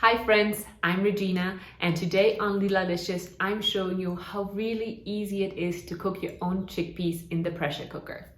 Hi friends, I'm Regina, and today on Leelalicious I'm showing you how really easy it is to cook your own chickpeas in the pressure cooker.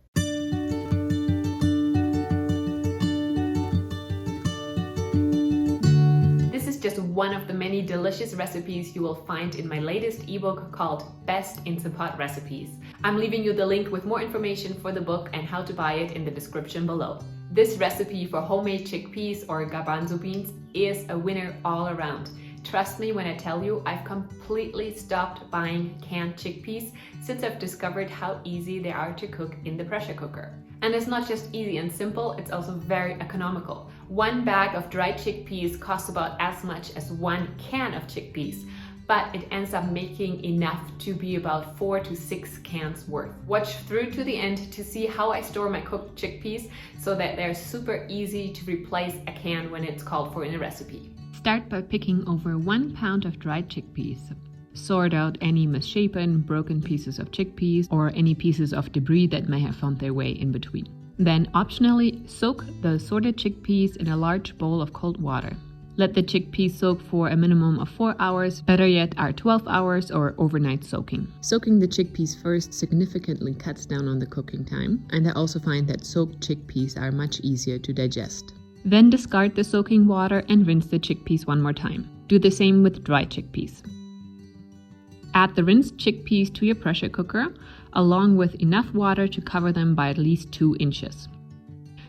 This is just one of the many delicious recipes you will find in my latest ebook called Best Instant Pot Recipes. I'm leaving you the link with more information for the book and how to buy it in the description below. This recipe for homemade chickpeas or garbanzo beans is a winner all around. Trust me when I tell you I've completely stopped buying canned chickpeas since I've discovered how easy they are to cook in the pressure cooker. And it's not just easy and simple, it's also very economical. One bag of dried chickpeas costs about as much as one can of chickpeas, but it ends up making enough to be about 4 to 6 cans worth. Watch through to the end to see how I store my cooked chickpeas so that they're super easy to replace a can when it's called for in a recipe. Start by picking over 1 pound of dried chickpeas. Sort out any misshapen, broken pieces of chickpeas or any pieces of debris that may have found their way in between. Then optionally soak the sorted chickpeas in a large bowl of cold water. Let the chickpeas soak for a minimum of 4 hours, better yet are 12 hours or overnight soaking. Soaking the chickpeas first significantly cuts down on the cooking time, and I also find that soaked chickpeas are much easier to digest. Then discard the soaking water and rinse the chickpeas one more time. Do the same with dry chickpeas. Add the rinsed chickpeas to your pressure cooker, along with enough water to cover them by at least 2 inches.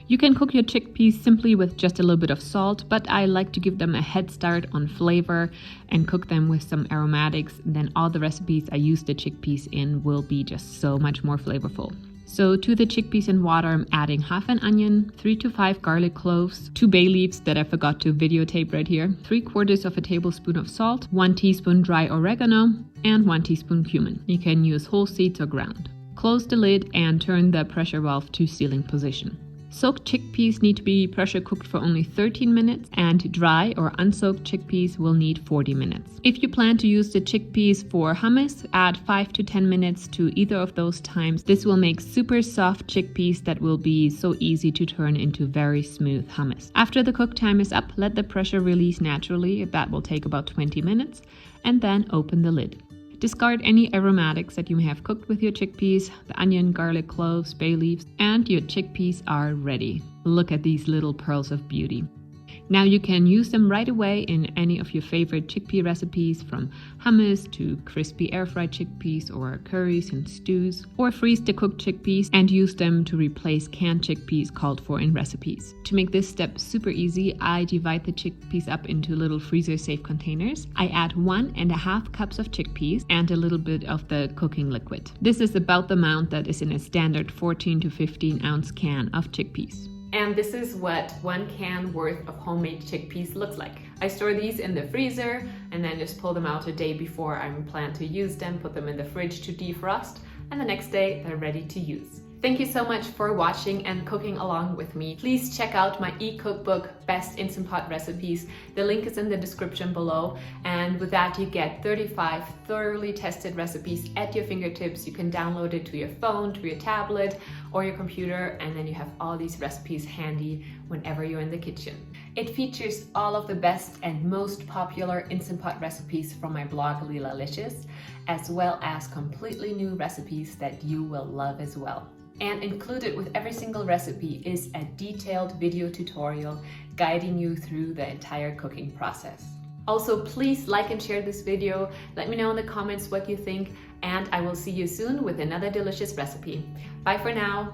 You can cook your chickpeas simply with just a little bit of salt, but I like to give them a head start on flavor and cook them with some aromatics. Then all the recipes I use the chickpeas in will be just so much more flavorful. So to the chickpeas and water, I'm adding half an onion, 3 to 5 garlic cloves, 2 bay leaves that I forgot to videotape right here, 3/4 of a tablespoon of salt, 1 teaspoon dry oregano, and 1 teaspoon cumin. You can use whole seeds or ground. Close the lid and turn the pressure valve to sealing position. Soaked chickpeas need to be pressure cooked for only 13 minutes and dry or unsoaked chickpeas will need 40 minutes. If you plan to use the chickpeas for hummus, add 5 to 10 minutes to either of those times. This will make super soft chickpeas that will be so easy to turn into very smooth hummus. After the cook time is up, let the pressure release naturally. That will take about 20 minutes, and then open the lid. Discard any aromatics that you may have cooked with your chickpeas, the onion, garlic, cloves, bay leaves, and your chickpeas are ready. Look at these little pearls of beauty. Now you can use them right away in any of your favorite chickpea recipes, from hummus to crispy air-fried chickpeas or curries and stews, or freeze the cooked chickpeas and use them to replace canned chickpeas called for in recipes. To make this step super easy, I divide the chickpeas up into little freezer-safe containers. I add 1.5 cups of chickpeas and a little bit of the cooking liquid. This is about the amount that is in a standard 14 to 15 ounce can of chickpeas. And this is what 1 can worth of homemade chickpeas looks like. I store these in the freezer and then just pull them out a day before I plan to use them, put them in the fridge to defrost, and the next day they're ready to use. Thank you so much for watching and cooking along with me. Please check out my e-cookbook, Best Instant Pot Recipes. The link is in the description below. And with that, you get 35 thoroughly tested recipes at your fingertips. You can download it to your phone, to your tablet, or your computer, and then you have all these recipes handy whenever you're in the kitchen. It features all of the best and most popular Instant Pot recipes from my blog, Leelalicious, as well as completely new recipes that you will love as well. And included with every single recipe is a detailed video tutorial guiding you through the entire cooking process. Also, please like and share this video. Let me know in the comments what you think, and I will see you soon with another delicious recipe. Bye for now.